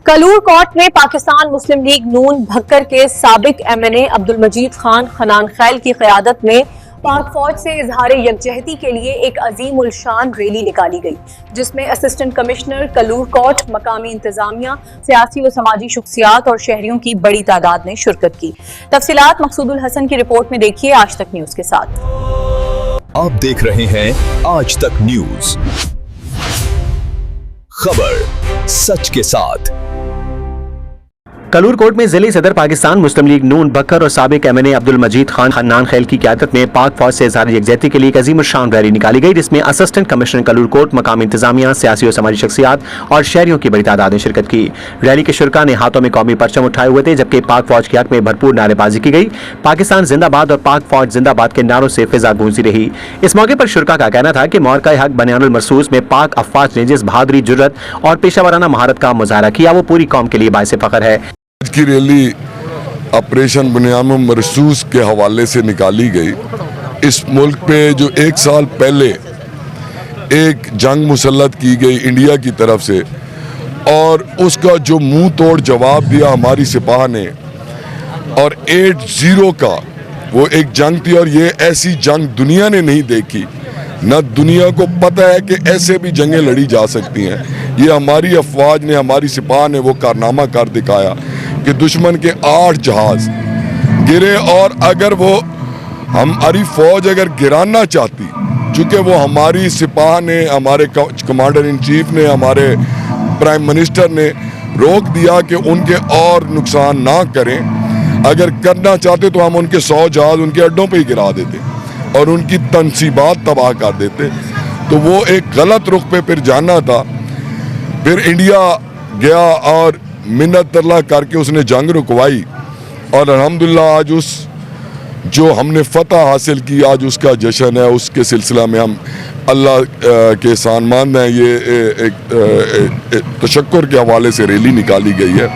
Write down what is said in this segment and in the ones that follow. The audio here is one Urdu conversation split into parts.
کلور کوٹ میں پاکستان مسلم لیگ نون بھکر کے سابق MNA عبدالمجید خان خنان خیل کی قیادت میں پاک فوج سے اظہار یکجہتی کے لیے ایک عظیم الشان ریلی نکالی گئی، جس میں اسسٹنٹ کمشنر کلور کوٹ، مقامی انتظامیہ، سیاسی و سماجی شخصیات اور شہریوں کی بڑی تعداد نے شرکت کی۔ تفصیلات مقصود الحسن کی رپورٹ میں دیکھیے آج تک نیوز کے ساتھ۔ آپ دیکھ رہے ہیں آج تک نیوز، خبر سچ کے ساتھ۔ کلور کوٹ میں ضلعی صدر پاکستان مسلم لیگ نون بکر اور سابق MNA عبدالمجید خان خنان خیل کی قیادت میں پاک فوج سے اظہار یکجہتی کے لیے ایک عظیم الشان ریلی نکالی گئی، جس میں اسسٹنٹ کمشنر کلور کوٹ، مقامی انتظامیہ، سیاسی و سماجی شخصیات اور شہریوں کی بڑی تعداد نے شرکت کی۔ ریلی کے شرکاء نے ہاتھوں میں قومی پرچم اٹھائے ہوئے تھے، جبکہ پاک فوج کے حق میں بھرپور نعرے بازی کی گئی۔ پاکستان زندہ باد اور پاک فوج زندہ باد کے نعروں سے فضا گونجتی رہی۔ اس موقع پر شرکاء کا کہنا تھا کہ معرکہ حق بنیان المرصوص میں پاک افواج نے جس بہادری، جرأت اور پیشہ ورانہ مہارت کا مظاہرہ کیا، وہ پوری قوم کے لیے باعث فخر ہے۔ آج کی ریلی آپریشن بنیان المرصوص کے حوالے سے نکالی گئی۔ اس ملک پہ جو ایک سال پہلے ایک جنگ مسلط کی گئی انڈیا کی طرف سے، اور اس کا جو منہ توڑ جواب دیا ہماری سپاہ نے، اور 8-0 کا وہ ایک جنگ تھی، اور یہ ایسی جنگ دنیا نے نہیں دیکھی، نہ دنیا کو پتہ ہے کہ ایسے بھی جنگیں لڑی جا سکتی ہیں۔ یہ ہماری افواج نے، ہماری سپاہ نے وہ کارنامہ کر دکھایا کہ دشمن کے 8 جہاز گرے، اور اگر وہ ہماری فوج اگر گرانا چاہتی، چونکہ وہ ہماری سپاہ نے، ہمارے کمانڈر ان چیف نے، ہمارے پرائم منسٹر نے روک دیا کہ ان کے اور نقصان نہ کریں۔ اگر کرنا چاہتے تو ہم ان کے 100 جہاز ان کے اڈوں پہ ہی گرا دیتے اور ان کی تنصیبات تباہ کر دیتے۔ تو وہ ایک غلط رخ پہ پھر جانا تھا۔ پھر انڈیا گیا اور منت ترلہ کر کے اس نے جنگ رکوائی، اور الحمدللہ آج اس جو ہم نے فتح حاصل کی، آج اس کا جشن ہے۔ اس کے سلسلہ میں ہم اللہ کے احسان مند ہیں۔ یہ ایک تشکر کے حوالے سے ریلی نکالی گئی ہے،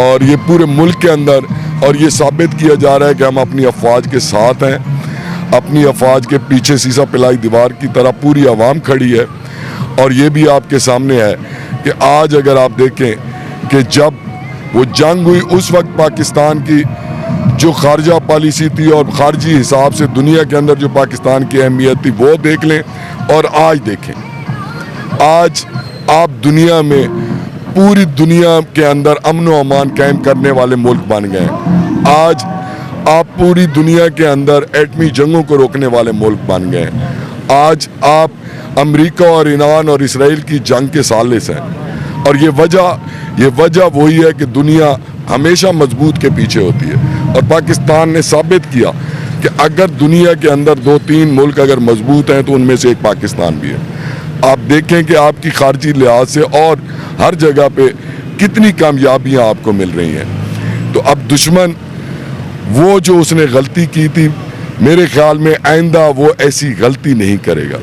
اور یہ پورے ملک کے اندر، اور یہ ثابت کیا جا رہا ہے کہ ہم اپنی افواج کے ساتھ ہیں۔ اپنی افواج کے پیچھے سیسا پلائی دیوار کی طرح پوری عوام کھڑی ہے، اور یہ بھی آپ کے سامنے ہے کہ آج اگر آپ دیکھیں کہ جب وہ جنگ ہوئی، اس وقت پاکستان کی جو خارجہ پالیسی تھی اور خارجی حساب سے دنیا کے اندر جو پاکستان کی اہمیت تھی، وہ دیکھ لیں، اور آج دیکھیں۔ آج آپ دنیا میں، پوری دنیا کے اندر امن و امان قائم کرنے والے ملک بن گئے ہیں۔ آج آپ پوری دنیا کے اندر ایٹمی جنگوں کو روکنے والے ملک بن گئے ہیں۔ آج آپ امریکہ اور ایران اور اسرائیل کی جنگ کے ثالث ہیں، اور یہ وجہ وہی ہے کہ دنیا ہمیشہ مضبوط کے پیچھے ہوتی ہے، اور پاکستان نے ثابت کیا کہ اگر دنیا کے اندر 2-3 ملک اگر مضبوط ہیں تو ان میں سے ایک پاکستان بھی ہے۔ آپ دیکھیں کہ آپ کی خارجی لحاظ سے اور ہر جگہ پہ کتنی کامیابیاں آپ کو مل رہی ہیں۔ تو اب دشمن وہ جو اس نے غلطی کی تھی، میرے خیال میں آئندہ وہ ایسی غلطی نہیں کرے گا،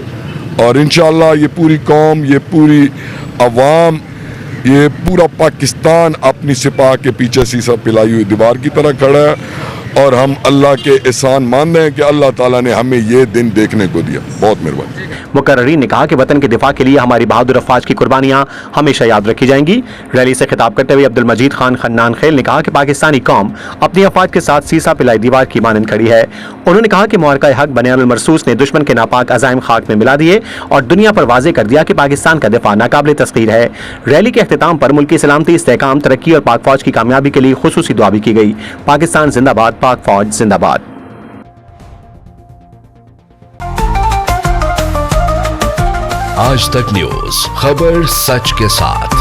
اور انشاءاللہ یہ پوری قوم، یہ پوری عوام، یہ پورا پاکستان اپنی سپاہ کے پیچھے سیسا پلائی ہوئی دیوار کی طرح کھڑا ہے، اور ہم اللہ کے احسان مند ہیں کہ اللہ تعالیٰ نے ہمیں یہ دن دیکھنے کو دیا۔ بہت مہربانی۔ مقررین نے کہا کہ وطن کے دفاع کے لیے ہماری بہادر افواج کی قربانیاں ہمیشہ یاد رکھی جائیں گی۔ ریلی سے خطاب کرتے ہوئے عبدالمجید خان خنان خیل نے کہا کہ پاکستانی قوم اپنی افواج کے ساتھ سیسا پلائی دیوار کی مانند کھڑی ہے۔ انہوں نے کہا کہ معرکہ حق بنیان المرصوص نے دشمن کے ناپاک عزائم خاک میں ملا دیے، اور دنیا پر واضح کر دیا کہ پاکستان کا دفاع ناقابل تسخیر ہے۔ ریلی کے اختتام پر ملک کی سلامتی، استحکام، ترقی اور پاک فوج کی کامیابی کے لیے خصوصی دعا بھی کی گئی۔ پاکستان زندہ باد، پاک فوج زندہ باد۔ آج تک نیوز، خبر سچ کے ساتھ۔